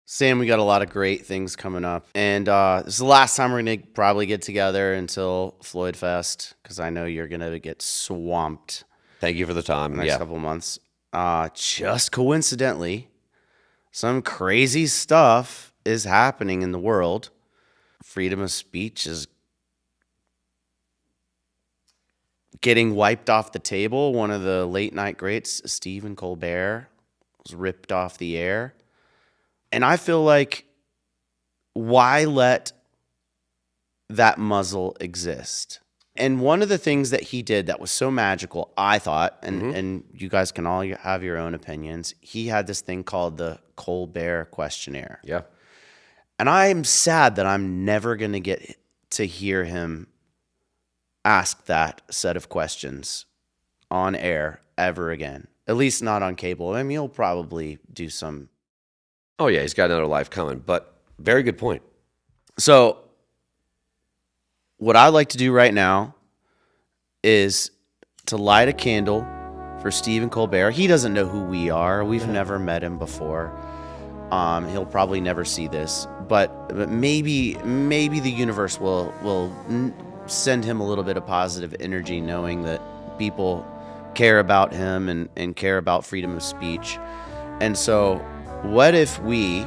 Sam, we got a lot of great things coming up. And this is the last time we're going to probably get together until FloydFest, because I know you're going to get swamped Thank you for the time. the next couple of months. Just coincidentally, some crazy stuff is happening in the world. Freedom of speech is getting wiped off the table. One of the late night greats, Stephen Colbert, was ripped off the air. And I feel like, why let that muzzle exist? And one of the things that he did that was so magical, I thought, and you guys can all have your own opinions, he had this thing called the Colbert Questionnaire. Yeah. And I'm sad that I'm never going to get to hear him ask that set of questions on air ever again. At least not on cable. I mean, he'll probably do some. Oh, yeah, he's got another life coming, but very good point. So what I'd like to do right now is to light a candle for Stephen Colbert. He doesn't know who we are. We've never met him before. He'll probably never see this, but maybe the universe will send him a little bit of positive energy, knowing that people care about him and care about freedom of speech. And so what if we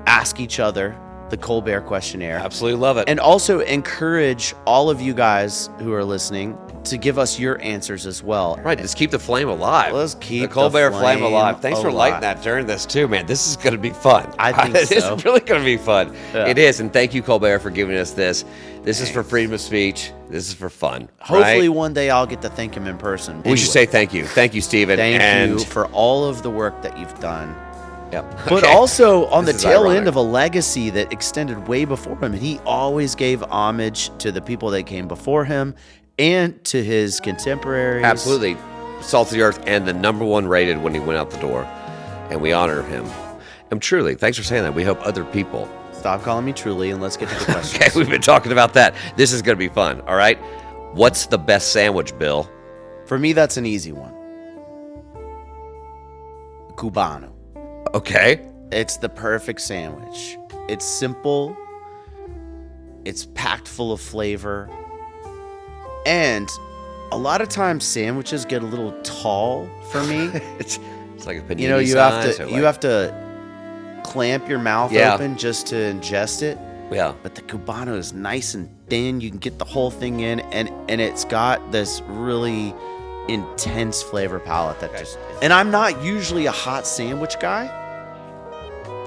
ask each other the Colbert Questionnaire? Absolutely love it. And also encourage all of you guys who are listening to give us your answers as well. Right, let's keep the flame alive. Let's keep the Colbert the flame alive. Thanks for lighting alive. that during this too, man. This is going to be fun. I think It's so. really going to be fun. Yeah. It is, and thank you, Colbert, for giving us this. This is for freedom of speech. This is for fun. Hopefully right? one day I'll get to thank him in person. We should say thank you. Thank you, Stephen. thank you for all of the work that you've done. Yep. But Okay. also on This the is tail ironic. end of a legacy that extended way before him. And he always gave homage to the people that came before him and to his contemporaries. Absolutely. Salt of the earth and the #1 rated when he went out the door. And we honor him. And truly, thanks for saying that. We hope other people. Stop calling me truly and let's get to the questions. Okay, we've been talking about that. This is going to be fun. All right. What's the best sandwich, Bill? For me, that's an easy one. Cubano. Okay. It's the perfect sandwich. It's simple. It's packed full of flavor. And a lot of times sandwiches get a little tall for me. It's like a panini You know, you size, have or to like- clamp your mouth Yeah. open just to ingest it. Yeah. But the Cubano is nice and thin. You can get the whole thing in, and it's got this really intense flavor palette that just. And I'm not usually a hot sandwich guy.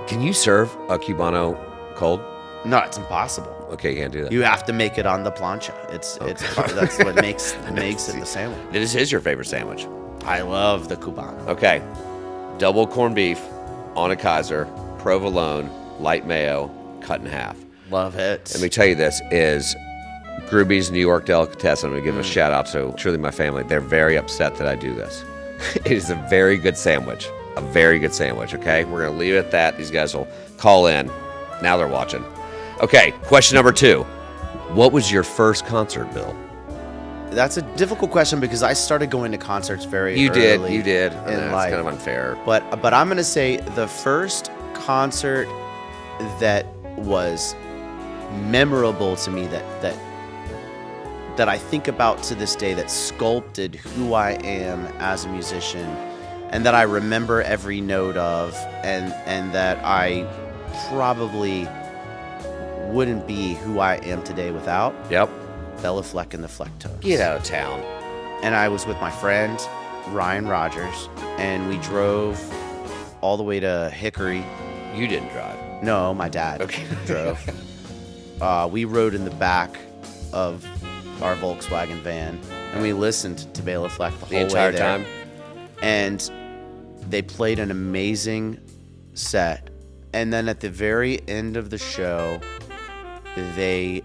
Can you serve a Cubano cold? No, it's impossible. Okay, you can't do that. You have to make it on the plancha. It's that's what makes it the sandwich. This is your favorite sandwich. I love the Cubano. Okay. Double corned beef on a Kaiser, provolone, light mayo, cut in half. Love it. Let me tell you, this is Grooby's New York Delicatessen. I'm going to give a shout out to truly my family. They're very upset that I do this. It is a very good sandwich. A very good sandwich, okay? We're going to leave it at that. These guys will call in. Now they're watching. Okay, question number 2. What was your first concert, Bill? That's a difficult question because I started going to concerts very You early did. in That's life. kind of unfair. But I'm gonna say the first concert that was memorable to me that I think about to this day, that sculpted who I am as a musician, and that I remember every note of, and that I probably wouldn't be who I am today without. Yep. Bella Fleck and the Flecktones. Get out of town. And I was with my friend Ryan Rogers, and we drove all the way to Hickory. You didn't drive. No, my dad drove. We rode in the back of our Volkswagen van, and we listened to Bela Fleck the whole entire way there. time? And they played an amazing set. And then at the very end of the show, they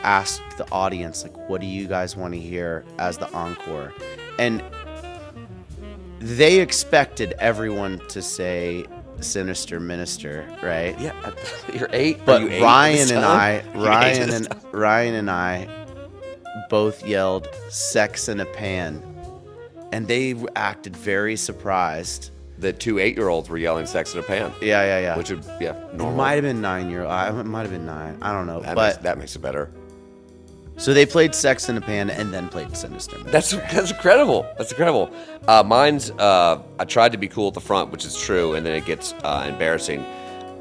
asked the audience, like, what do you guys want to hear as the encore? And they expected everyone to say Sinister Minister, right? Yeah, you're 8. But Are you 8 Ryan this and time? Ryan and I both yelled Sex in a Pan. And they acted very surprised the 2 8-year-olds were yelling "sex in a pan." Yeah. Which would normal. It might have been 9-year-old. It might have been 9. I don't know. That makes it better. So they played Sex in a Pan and then played Sinister Man. That's incredible. That's incredible. Mine's I tried to be cool at the front, which is true, and then it gets embarrassing.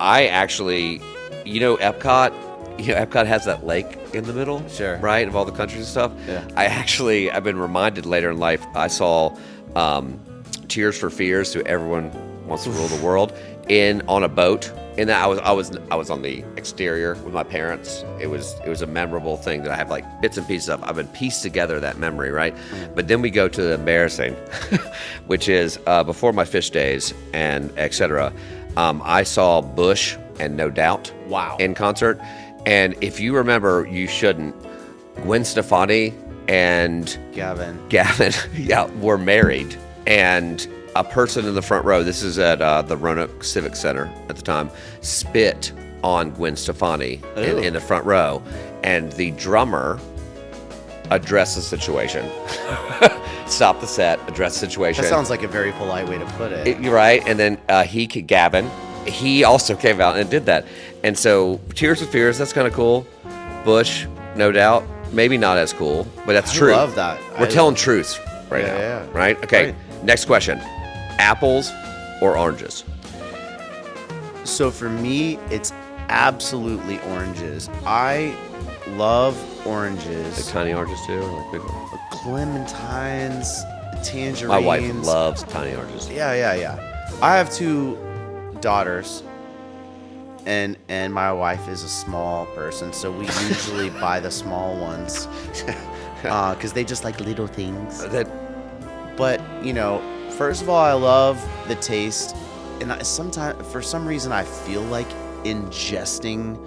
I actually, Epcot. Epcot has that lake in the middle, Sure. right, of all the countries and stuff. Yeah. I've been reminded later in life. I saw Tears for Fears, to Everyone Wants to Rule the World, on a boat. And I was on the exterior with my parents. It was a memorable thing that I have like bits and pieces of. I've been pieced together that memory, right? But then we go to the embarrassing, which is before my Fish days and etc. I saw Bush and No Doubt in concert. And if you remember, you shouldn't. Gwen Stefani and Gavin, were married, and a person in the front row, this is at the Roanoke Civic Center at the time, spit on Gwen Stefani in the front row, and the drummer addressed the situation. Stopped the set, addressed the situation. that sounds like a very polite way to put it. You're right. And then Gavin, he also came out and did that. And so Tears for Fears, that's kind of cool. Bush, No Doubt, maybe not as cool, but that's true. I love that. We're telling truths right now. Yeah. Right? Okay, Right. Next question. Apples or oranges? So for me, it's absolutely oranges. I love oranges. Like tiny oranges too, or like big ones? Clementines, tangerines. My wife loves tiny oranges. Yeah. I have 2 daughters, and my wife is a small person, so we usually buy the small ones because they just like little things. But first of all, I love the taste, and sometimes for some reason I feel like ingesting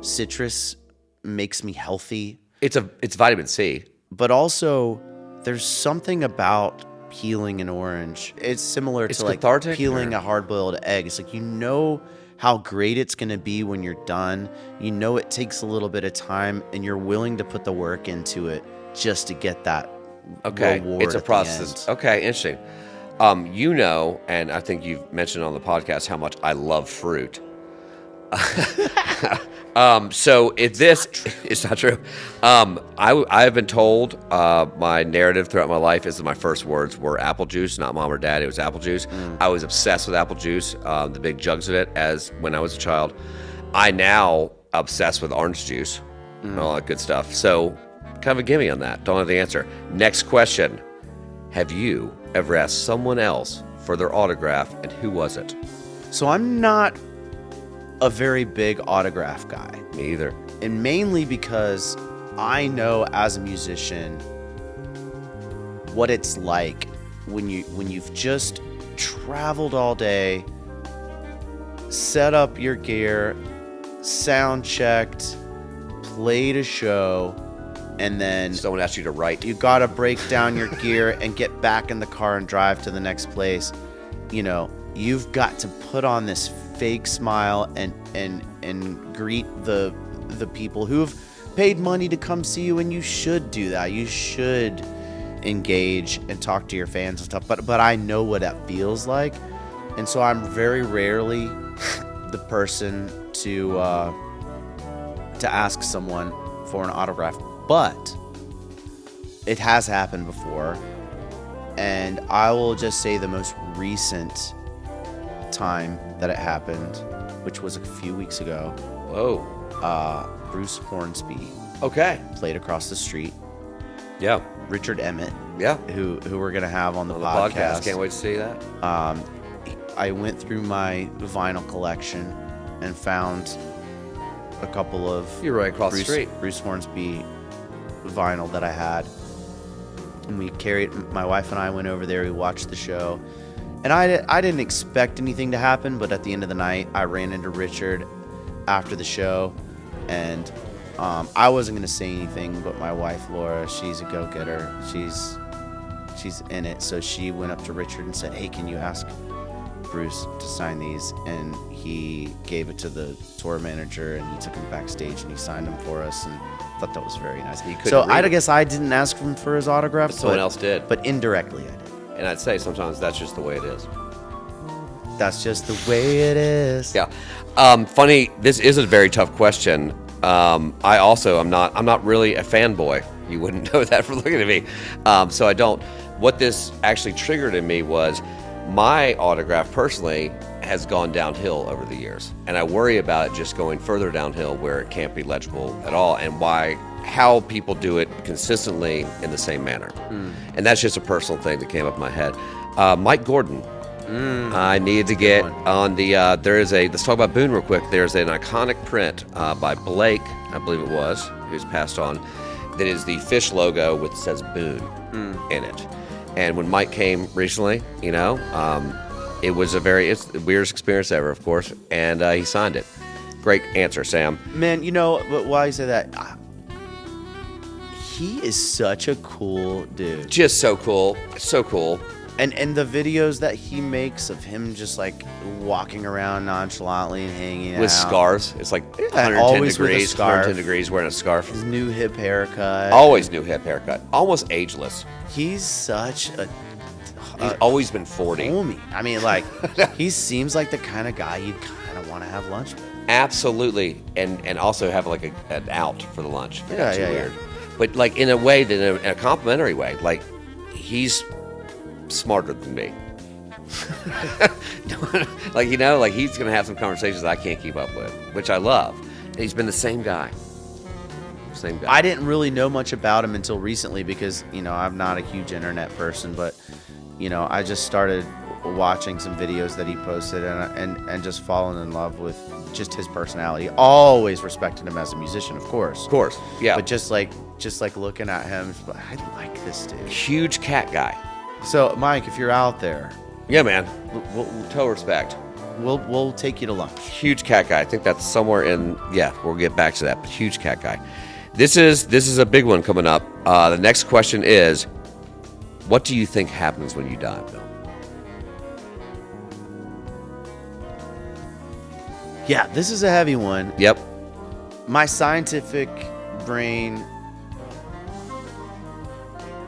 citrus makes me healthy. It's vitamin C. But also, there's something about peeling an orange. It's similar to like cathartic, peeling or? a hard-boiled egg. It's like how great it's going to be when you're done. It takes a little bit of time, and you're willing to put the work into it just to get that reward. It's a at the process. end. Okay, interesting. And I think you've mentioned on the podcast how much I love fruit. So if this is not true, I have been told my narrative throughout my life is that my first words were apple juice, not mom or dad. It was apple juice. I was obsessed with apple juice, the big jugs of it, when I was a child. I now obsessed with orange juice and all that good stuff. So kind of a gimme on that. Don't have the answer. Next question. Have you ever asked someone else for their autograph, and who was it? So I'm not a very big autograph guy. Me either. And mainly because I know as a musician what it's like when you've just traveled all day, set up your gear, sound checked, played a show, and then Someone asked you to write. you gotta break down your gear and get back in the car and drive to the next place. You've got to put on this fake smile and greet the people who've paid money to come see you, and you should do that. You should engage and talk to your fans and stuff. But I know what that feels like, and so I'm very rarely the person to ask someone for an autograph. But it has happened before, and I will just say the most recent time that it happened, which was a few weeks ago. Whoa. Bruce Hornsby Okay. played across the street. Yeah. Richard Emmett, Yeah. who we're gonna have on the On the podcast. Can't wait to see that. I went through my vinyl collection and found a couple of You're right across the street. Bruce Hornsby vinyl that I had, and my wife and I went over there. We watched the show, and I didn't expect anything to happen, but at the end of the night, I ran into Richard after the show, and I wasn't gonna say anything, but my wife Laura, she's a go-getter. She's in it, so she went up to Richard and said, "Hey, can you ask Bruce to sign these?" And he gave it to the tour manager, and he took him backstage and he signed them for us, and I thought that was very nice. He couldn't So read I it. guess I didn't ask him for his autograph, But someone else did. but indirectly I did. And I'd say sometimes that's just the way it is. That's just the way it is. Yeah. Funny, this is a very tough question. I also I'm not really a fanboy. You wouldn't know that from looking at me. So I don't. What this actually triggered in me was my autograph personally has gone downhill over the years, and I worry about it just going further downhill where it can't be legible at all, and how people do it consistently in the same manner. And that's just a personal thing that came up in my head. Mike Gordon. I needed to get on the, let's talk about Boone real quick. There's an iconic print by Blake, I believe it was, who's passed on, that is the fish logo with says Boone in it. And when Mike came recently, it was it's the weirdest experience ever, of course, and he signed it. Great answer, Sam. Man, but why you say that? He is such a cool dude. Just so cool. So cool. And the videos that he makes of him just like walking around nonchalantly and hanging with out. scarves. It's like 110 always with a degrees, scarf. 110 degrees wearing a scarf. His new hip haircut. Always new hip haircut. Almost ageless. He's such a He's always been 40. homie. I mean, like, he seems like the kind of guy you'd kind of want to have lunch with. Absolutely. And also have like an out for the lunch. Yeah, Too yeah, weird. But like in a way, in a complimentary way. Like he's smarter than me. Like he's gonna have some conversations I can't keep up with, which I love. And he's been the same guy. I didn't really know much about him until recently because I'm not a huge internet person, but I just started watching some videos that he posted and just fallen in love with just his personality. Always respected him as a musician, of course. Of course, yeah. But just like looking at him, I like this dude. Huge cat guy. So, Mike, if you're out there, yeah, man. Total respect. We'll take you to lunch. Huge cat guy. I think that's somewhere in. Yeah, we'll get back to that. But huge cat guy. This is a big one coming up. The next question is, what do you think happens when you die, Bill? Yeah, this is a heavy one. Yep. My scientific brain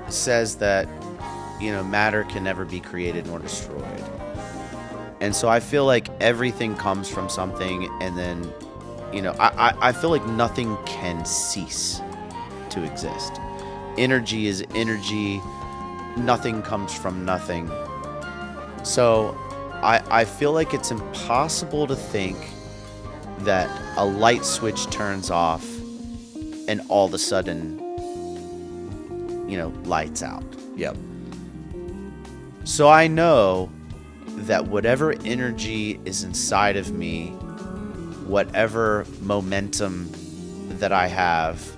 says that matter can never be created nor destroyed. And so I feel like everything comes from something, and then, I feel like nothing can cease to exist. Energy is energy. Nothing comes from nothing. So I feel like it's impossible to think that a light switch turns off and all of a sudden, lights out. Yep. So I know that whatever energy is inside of me, whatever momentum that I have,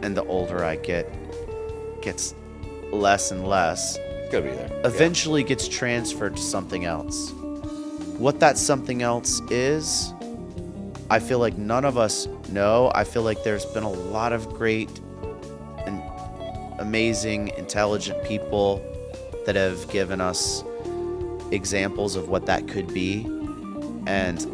and the older I get, gets less and less. It's gotta be there. Eventually gets transferred to something else. What that something else is, I feel like none of us know. I feel like there's been a lot of great and amazing, intelligent people that have given us examples of what that could be. And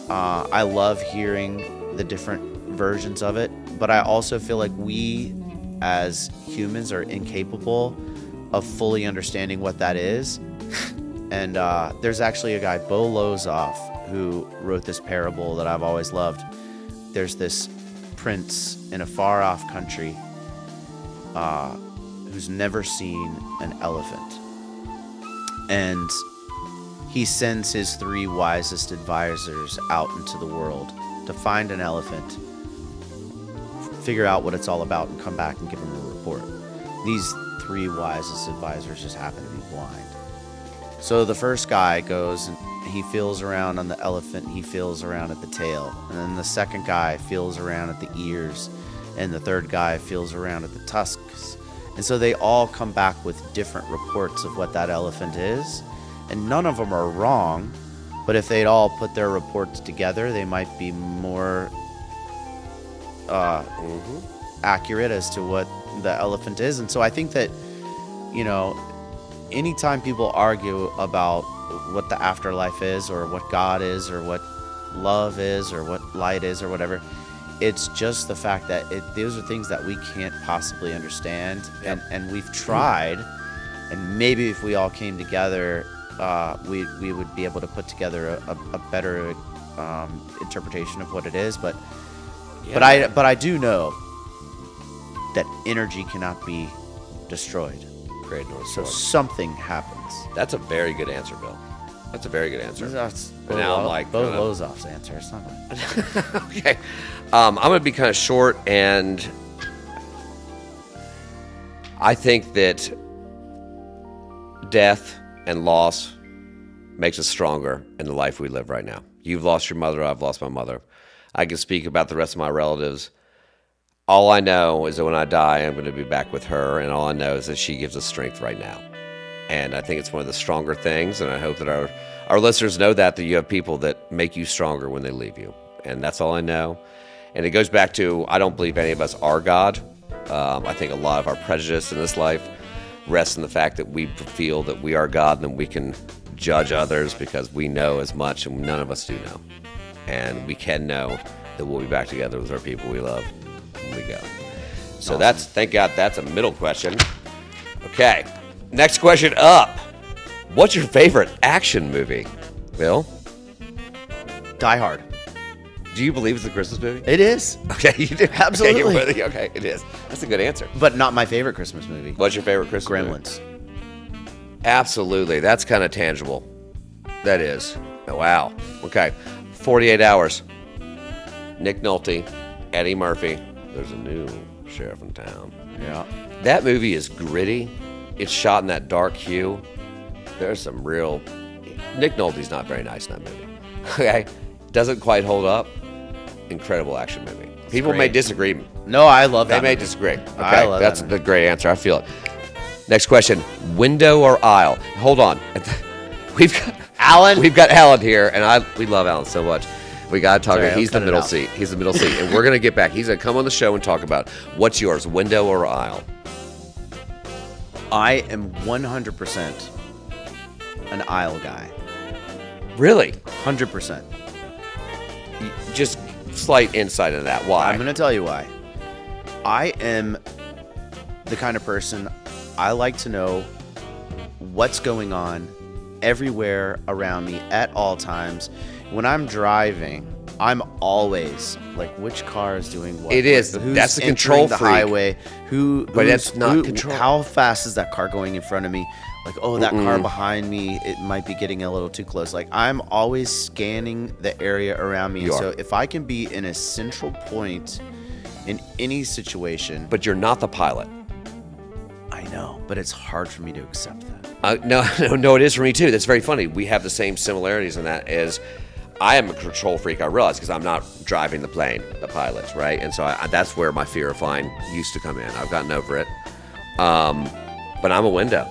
I love hearing the different versions of it. But I also feel like we as humans are incapable of fully understanding what that is. And there's actually a guy, Bo Lozoff, who wrote this parable that I've always loved. There's this prince in a far-off country who's never seen an elephant. And he sends his 3 wisest advisors out into the world to find an elephant, figure out what it's all about, and come back and give him a report. These 3 wisest advisors just happen to be blind. So the first guy goes and he feels around on the elephant, he feels around at the tail. And then the second guy feels around at the ears. And the third guy feels around at the tusks. And so they all come back with different reports of what that elephant is. And none of them are wrong. But if they'd all put their reports together, they might be more accurate as to what the elephant is. And so I think that, anytime people argue about what the afterlife is, or what God is, or what love is, or what light is, or whatever, it's just the fact that those are things that we can't possibly understand. And we've tried, and maybe if we all came together we would be able to put together a better interpretation of what it is. But I do know that energy cannot be destroyed. Great North So Storm. something happens. That's a very good answer, Bill. That's a very good answer. That's But now I'm like, Bo kinda- Lozov's answer. It's not mine. Okay. I'm going to be kind of short, and I think that death and loss makes us stronger in the life we live right now. You've lost your mother. I've lost my mother. I can speak about the rest of my relatives. All I know is that when I die, I'm going to be back with her, and all I know is that she gives us strength right now. And I think it's one of the stronger things, and I hope that our listeners know that you have people that make you stronger when they leave you. And that's all I know. And it goes back to, I don't believe any of us are God. I think a lot of our prejudice in this life rests in the fact that we feel that we are God, and then we can judge others because we know as much, and none of us do know. And we can know that we'll be back together with our people we love when we go. So that's, thank God, that's a middle question. Okay. Next question up. What's your favorite action movie? Bill? Die Hard. Do you believe it's a Christmas movie? It is, Okay, you do. Absolutely. Okay, you're with me? Okay, it is. That's a good answer. but not my favorite Christmas movie. What's your favorite Christmas movie? Gremlins. Absolutely. That's kind of tangible. That is. Oh, wow. Okay. 48 Hours. Nick Nolte, Eddie Murphy. There's a new sheriff in town. Yeah. That movie is gritty. It's shot in that dark hue. There's some real... Nick Nolte's not very nice in that movie. Okay? Doesn't quite hold up. Incredible action movie. People may great. disagree. No, I love They that. may movie. disagree. Okay, I love that's that the great answer. I feel it. Next question: window or aisle? Hold on. We've got Alan. We've got Alan here, and we love Alan so much. We got to talk. Sorry, He's the I'll cut it middle out. seat. He's the middle seat, and we're gonna get back. He's gonna come on the show and talk about what's yours: window or aisle. I am 100% an aisle guy. Really? 100%. Just slight insight into that. Why? I'm going to tell you why. I am the kind of person, I like to know what's going on everywhere around me at all times. When I'm driving, I'm always like, which car is doing what? It is. Who's That's the entering control the freak. highway? But that's not control. How fast is that car going in front of me? Like, oh, that car behind me, it might be getting a little too close. Like, I'm always scanning the area around me. You So are. if I can be in a central point in any situation, But you're not the pilot. I know, but it's hard for me to accept that. No, it is for me too. That's very funny. We have the same similarities in that. Is I am a control freak. I realize because I'm not driving the plane, the pilot, right? And so that's where my fear of flying used to come in. I've gotten over it. But I'm a window.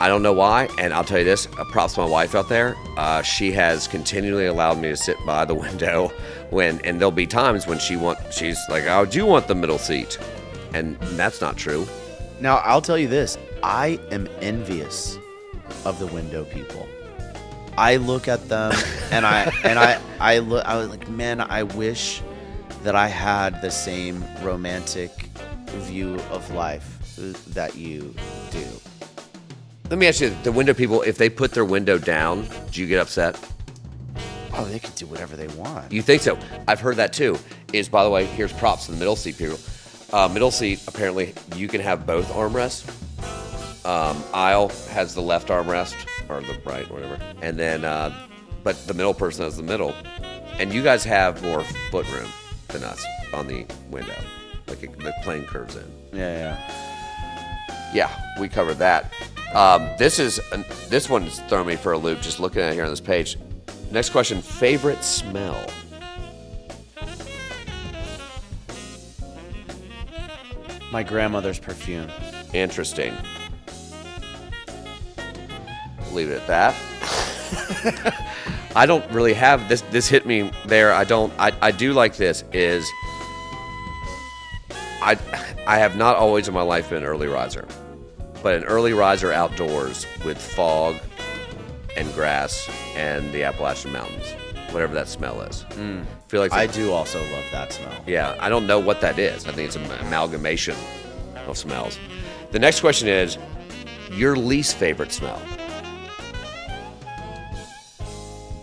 I don't know why, and I'll tell you this, props to my wife out there. She has continually allowed me to sit by the window and there'll be times when she's like, oh, do you want the middle seat? And that's not true. Now, I'll tell you this. I am envious of the window people. I look at them and I was like, man, I wish that I had the same romantic view of life that you do. Let me ask you, the window people, if they put their window down, do you get upset? Oh, they can do whatever they want. You think so? I've heard that too. By the way, here's props to the middle seat people. Middle seat, apparently, you can have both armrests. Aisle has the left armrest, or the right, whatever. And then, but the middle person has the middle. And you guys have more foot room than us on the window. Like the plane curves in. Yeah. Yeah, we covered that. This one's throwing me for a loop just looking at it here on this page. Next question, favorite smell? My grandmother's perfume. Interesting. Leave it at that. I don't really have this. This hit me there. I do like this. I have not always in my life been an early riser, but an early riser outdoors with fog and grass and the Appalachian Mountains, whatever that smell is. Feel like I do also love that smell. yeah, I don't know what that is. I think it's an amalgamation of smells. The next question is your least favorite smell.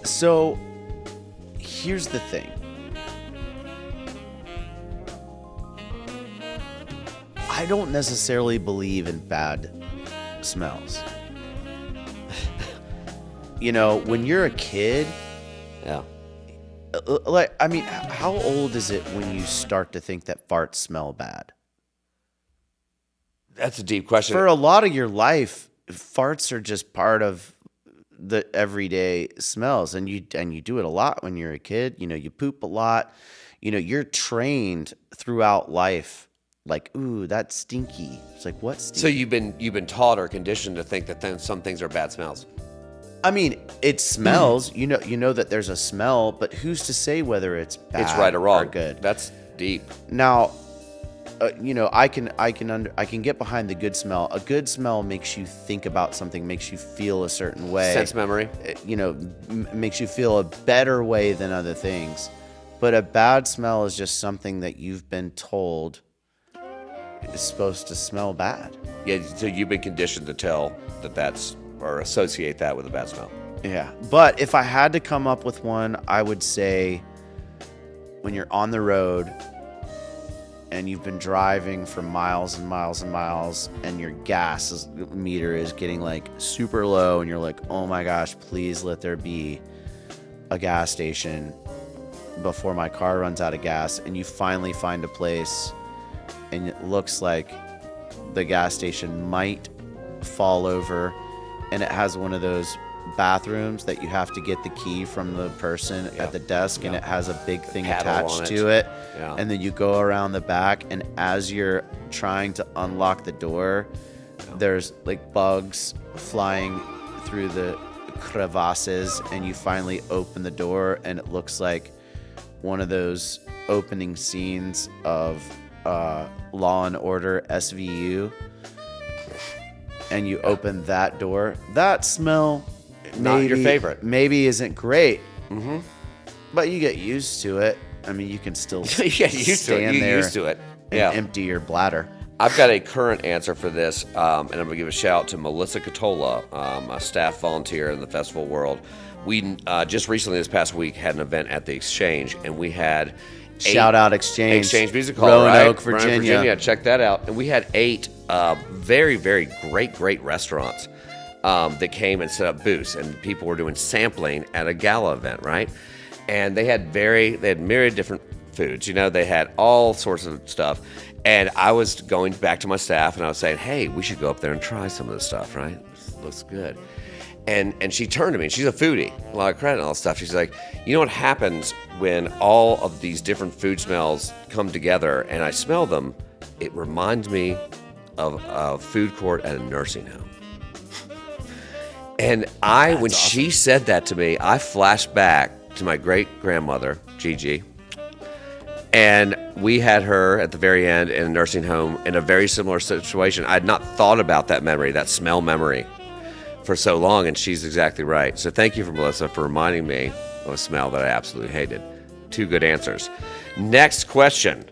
So here's the thing. I don't necessarily believe in bad smells. You know, when you're a kid, Yeah. like, I mean, how old is it when you start to think that farts smell bad? That's a deep question. For a lot of your life, farts are just part of the everyday smells, and you do it a lot when you're a kid. You know, you poop a lot. You know, you're trained throughout life. Like, ooh, that's stinky. It's like, what's stinky? So you've been taught or conditioned to think that then some things are bad smells. I mean, it smells. You know that there's a smell, but who's to say whether it's bad It's right or wrong. good? That's deep. Now, you know, I can get behind the good smell. A good smell makes you think about something, makes you feel a certain way. Sense memory. You know, makes you feel a better way than other things. But a bad smell is just something that you've been told is supposed to smell bad. Yeah, so you've been conditioned to tell that's or associate that with a bad smell. Yeah. But if I had to come up with one, I would say when you're on the road and you've been driving for miles and miles and miles and your gas meter is getting like super low and you're like, oh my gosh, please let there be a gas station before my car runs out of gas, and you finally find a place and it looks like the gas station might fall over, and it has one of those bathrooms that you have to get the key from the person at the desk, and it has a big thing attached to it. Yeah. And then you go around the back, and as you're trying to unlock the door, there's like bugs flying through the crevasses, and you finally open the door, and it looks like one of those opening scenes of Law and Order SVU, and you open that door. That smell, Not your favorite. Maybe isn't great, but you get used to it. I mean, you can still You get used to it. stand You get there used to it. and Yeah. empty your bladder. I've got a current answer for this, and I'm going to give a shout out to Melissa Catola, a staff volunteer in the festival world. We just recently, this past week, had an event at the Exchange, and we had Shout out Exchange. Exchange Music Hall, Roanoke, right? Virginia. Roanoke, Virginia. Check that out. And we had 8 very, very great restaurants that came and set up booths, and people were doing sampling at a gala event, right? And they had myriad different foods. You know, they had all sorts of stuff. And I was going back to my staff, and I was saying, hey, we should go up there and try some of this stuff, right? This looks good. And she turned to me, and she's a foodie, a lot of credit and all this stuff. She's like, you know what happens when all of these different food smells come together and I smell them? It reminds me of a food court at a nursing home. And when she said that to me, I flashed back to my great-grandmother, Gigi, and we had her at the very end in a nursing home in a very similar situation. I had not thought about that memory, that smell memory, for so long, and she's exactly right. So thank you, Melissa, for reminding me of a smell that I absolutely hated. 2 good answers. Next question.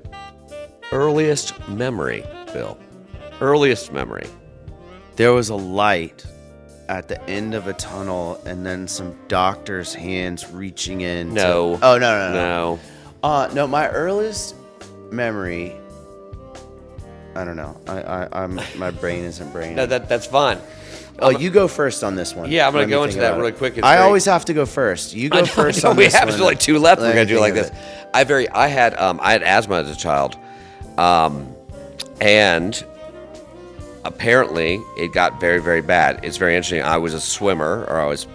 Earliest memory, Bill. Earliest memory. There was a light at the end of a tunnel, and then some doctor's hands reaching in. No. Oh, no. No, my earliest memory, I don't know. I'm my brain isn't braining. No, that's fine. Oh, you go first on this one. Yeah, I'm going Let to me go think into that about really it. quick. I always have to go first. You go first on we this have one. like 2 left. We're Let going me to do like think of this. it. I had asthma as a child, and apparently it got very, very bad. It's very interesting. I was a swimmer, or I was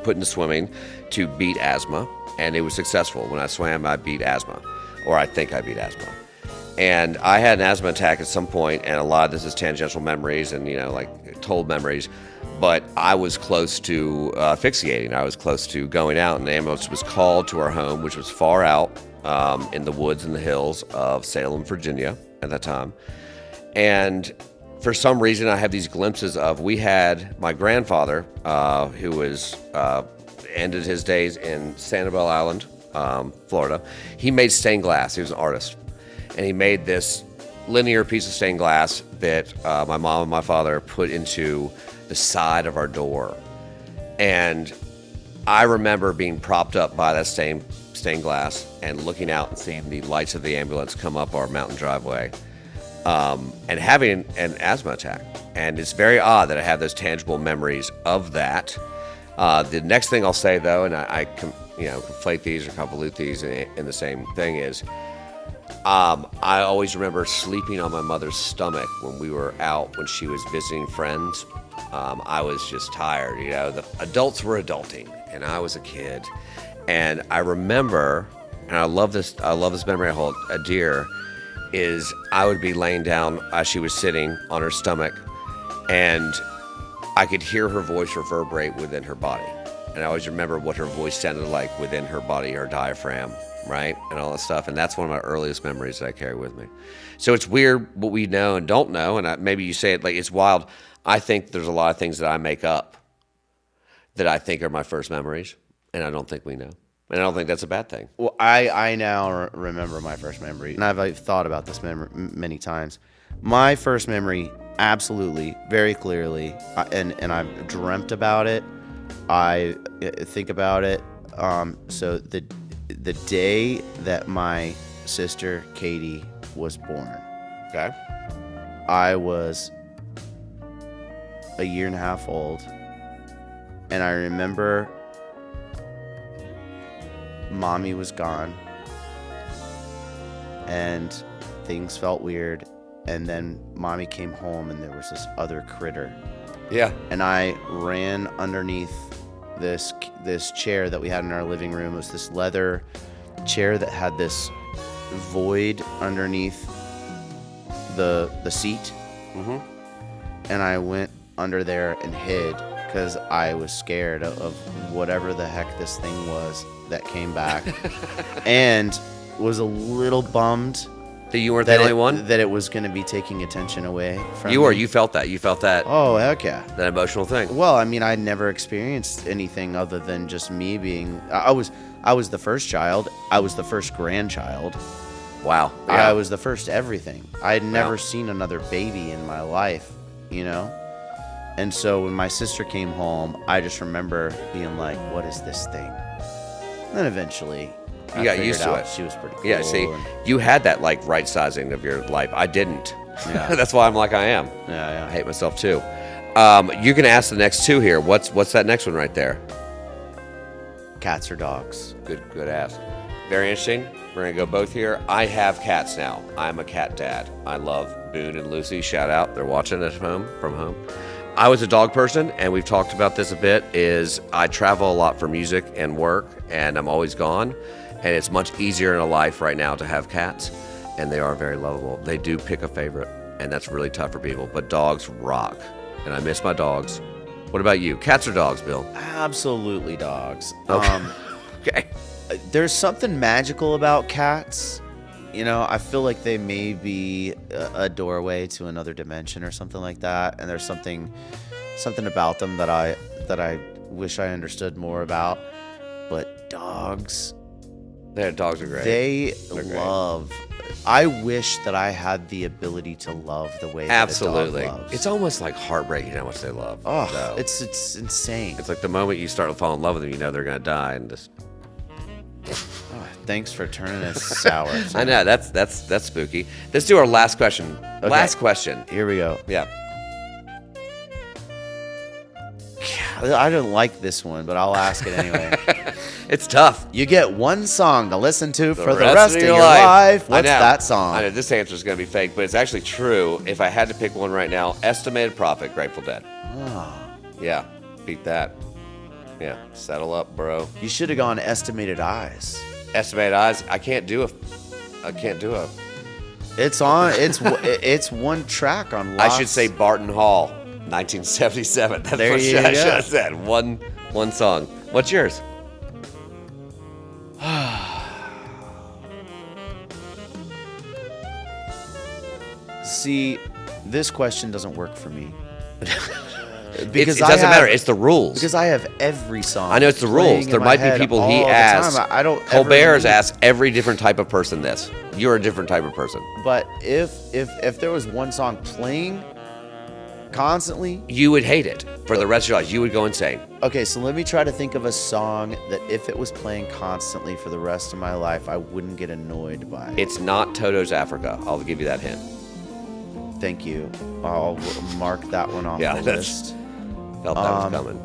put into swimming to beat asthma, and it was successful. When I swam, I beat asthma, or I think I beat asthma. And I had an asthma attack at some point, and a lot of this is tangential memories and, like told memories. But I was close to asphyxiating. I was close to going out, and the ambulance was called to our home, which was far out in the woods and the hills of Salem, Virginia at that time. And for some reason, I have these glimpses of, we had my grandfather, who was ended his days in Sanibel Island, Florida. He made stained glass. He was an artist. And he made this linear piece of stained glass that my mom and my father put into the side of our door. And I remember being propped up by that stained glass and looking out and seeing the lights of the ambulance come up our mountain driveway, and having an asthma attack. And it's very odd that I have those tangible memories of that. The next thing I'll say, though, and I conflate these or convolute these in the same thing, is I always remember sleeping on my mother's stomach when we were out when she was visiting friends. I was just tired. The adults were adulting, and I was a kid. And I remember, and I love this memory I hold dear, is I would be laying down as she was sitting on her stomach, and I could hear her voice reverberate within her body. And I always remember what her voice sounded like within her body, her diaphragm, right? And all that stuff. And that's one of my earliest memories that I carry with me. So it's weird what we know and don't know. And maybe you say it like it's wild. I think there's a lot of things that I make up that I think are my first memories. And I don't think we know. And I don't think that's a bad thing. Well, I now remember my first memory. And I've thought about this many times. My first memory, absolutely, very clearly, and I've dreamt about it. I think about it. So the day that my sister Katie was born, Okay. I was a year and a half old, and I remember Mommy was gone, and things felt weird. And then Mommy came home, and there was this other critter. Yeah. And I ran underneath this chair that we had in our living room. It was this leather chair that had this void underneath the seat. Mm-hmm. And I went under there and hid because I was scared of whatever the heck this thing was that came back, and was a little bummed That you weren't the only one? that it was going to be taking attention away from You were. me. You felt that. You felt that. Oh, heck yeah. That emotional thing. Well, I mean, I'd never experienced anything other than just me being. I was the first child. I was the first grandchild. Wow. I was the first everything. I had never Wow. seen another baby in my life, And so when my sister came home, I just remember being like, "What is this thing?" And then eventually, You got used to it. She was pretty cool. Yeah, see, you had that like right sizing of your life. I didn't. Yeah. That's why I'm like I am. Yeah. I hate myself too. You can ask the next two here. What's that next one right there? Cats or dogs? Good ask. Very interesting. We're gonna go both here. I have cats now. I'm a cat dad. I love Boone and Lucy. Shout out. They're watching at home from home. I was a dog person, and we've talked about this a bit. Is I travel a lot for music and work, and I'm always gone. And it's much easier in a life right now to have cats, and they are very lovable. They do pick a favorite, and that's really tough for people. But dogs rock, and I miss my dogs. What about you? Cats or dogs, Bill? Absolutely dogs. Okay. Okay. There's something magical about cats. I feel like they may be a doorway to another dimension or something like that. And there's something about them that I wish I understood more about. But dogs, Dogs are great. They're love. I wish that I had the ability to love the way that Absolutely. a dog loves. It's almost like heartbreaking how much they love. Oh, though. it's insane. It's like the moment you start to fall in love with them, you know they're gonna die, and just. Oh, thanks for turning this sour. I know that's spooky. Let's do our last question. Okay. Last question. Here we go. Yeah. I don't like this one, but I'll ask it anyway. It's tough. You get one song to listen to for the rest rest of of your your life. life. I What's know. that song? I know this answer is gonna be fake, but it's actually true. If I had to pick one right now, Estimated Profit, Grateful Dead. Oh, Yeah, beat that. Yeah, settle up, bro. you should have gone Estimated Eyes. Estimated Eyes. I can't do a. It's on. It's one track on. I should say Barton Hall, 1977. That's There what you I go. should have said. One song. What's yours? See, this question doesn't work for me. It doesn't matter. It's the rules. Because I have every song. I know it's the rules. playing in There my might be head people he all the asks. time. I don't. Colbert has ever- asked every different type of person this. You're a different type of person. But if there was one song playing constantly. You would hate it for the rest of your life. You would go insane. Okay, so let me try to think of a song that if it was playing constantly for the rest of my life, I wouldn't get annoyed by. It's not Toto's Africa. I'll give you that hint. Thank you. I'll mark that one off Yeah, the that's- list. Felt that was coming.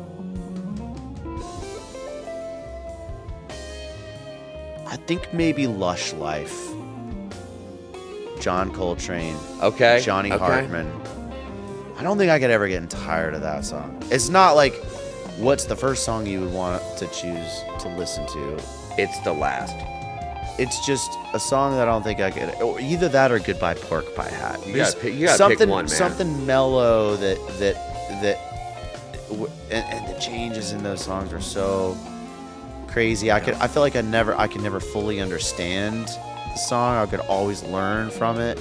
I think maybe Lush Life. John Coltrane. Okay. Johnny okay. Hartman. I don't think I could ever get tired of that song. It's not like what's the first song you would want to choose to listen to. It's the last. It's just a song that I don't think I could. Or either that or Goodbye Pork Pie Hat. You There's gotta pick something, one, man. something mellow and the changes in those songs are so crazy. I feel like I can never fully understand the song. I could always learn from it.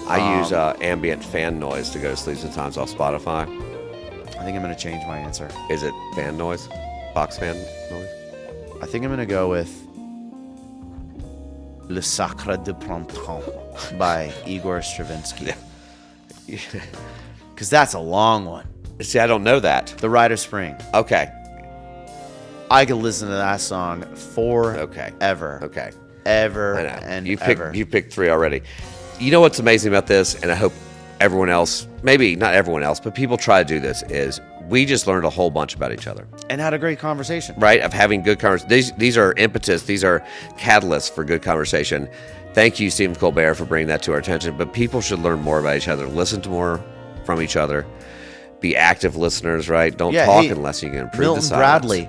I use ambient fan noise to go to sleep sometimes off Spotify. I think I'm gonna change my answer. Is it fan noise? Box fan noise? I think I'm gonna go with Le Sacre de Printemps by Igor Stravinsky. Because that's a long one. See, I don't know that. The Rite of Spring. Okay. I could listen to that song forever. Okay. Ever I know. and You ever. picked 3 already. You know what's amazing about this, and I hope everyone else, maybe not everyone else, but people try to do this, is we just learned a whole bunch about each other. And had a great conversation. Right? Of having good conversation. These are impetus. These are catalysts for good conversation. Thank you, Stephen Colbert, for bringing that to our attention. But people should learn more about each other, listen to more from each other, be active listeners, right? Don't talk unless you can improve Milton the silence. Bradley,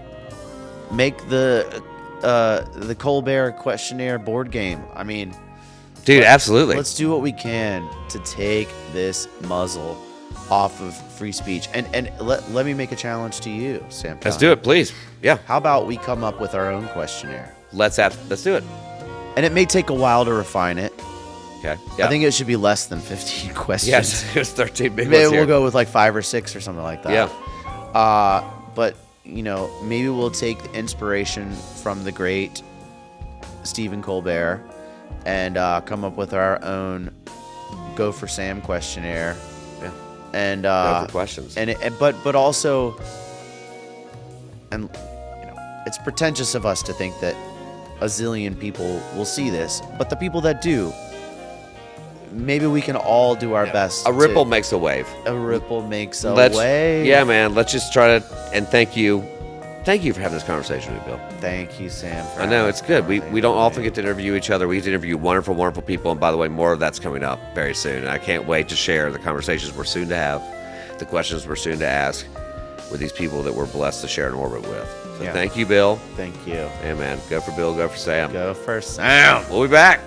make the Colbert Questionnaire board game. I mean, dude, absolutely. Let's do what we can to take this muzzle off of free speech. And let me make a challenge to you, Sam. Let's do it, please. Yeah. How about we come up with our own questionnaire? Let's do it. And it may take a while to refine it. Okay. Yeah. I think it should be less than 15 questions. Yes, it was 13 big Maybe ones here. we'll go with like 5 or 6 or something like that. Yeah. But, you know, maybe we'll take the inspiration from the great Stephen Colbert and come up with our own Go4Sam questionnaire. Yeah. And Go for questions. But also, and you know, it's pretentious of us to think that a zillion people will see this, but the people that do, maybe we can all do our best. A ripple makes a wave. A ripple makes a wave. Yeah, man. Let's just try to. And thank you for having this conversation with me, Bill. Thank you, Sam. I know it's good. We don't often get to interview each other. We get to interview wonderful, wonderful people. And by the way, more of that's coming up very soon. And I can't wait to share the conversations we're soon to have, the questions we're soon to ask with these people that we're blessed to share an orbit with. So thank you, Bill. Thank you. Hey, man. Go for Bill. Go for Sam. Go for Sam. We'll be back.